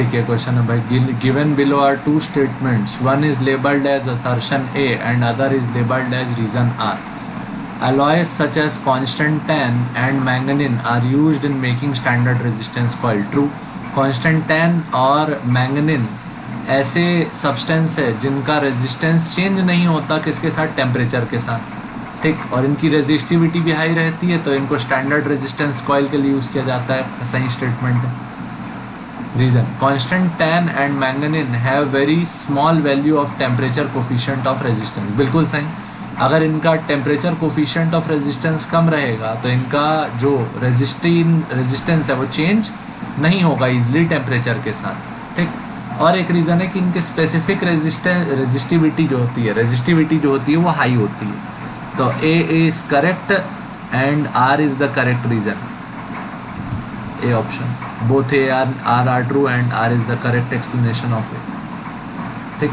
ठीक है, क्वेश्चन है भाई, given below are two statements, one is labelled as assertion A and other is labelled as reason R. Alloys such as constant tan and manganene are used in making standard resistance coil. True. Constant tan और manganene ऐसे substance है जिनका resistance change नहीं होता किसके साथ, temperature के साथ. ठीक, और इनकी रेजिस्टिविटी भी हाई रहती है, तो इनको स्टैंडर्ड रेजिस्टेंस कॉइल के लिए यूज़ किया जाता है. सही स्टेटमेंट है. Reason, constantan and manganin have very small value of temperature coefficient of resistance. बिल्कुल सही. अगर इनका टेम्परेचर कोफिशिएंट ऑफ रेजिस्टेंस कम रहेगा तो इनका जो रेजिस्टेंस है वो चेंज नहीं होगा इजीली टेम्परेचर के साथ. ठीक, और एक रीज़न है कि इनकी स्पेसिफिक रेजिस्टिविटी जो होती है वो हाई होती है. तो A is correct and R is the correct reason. A option, both A R true and R is the correct explanation of it. ठीक.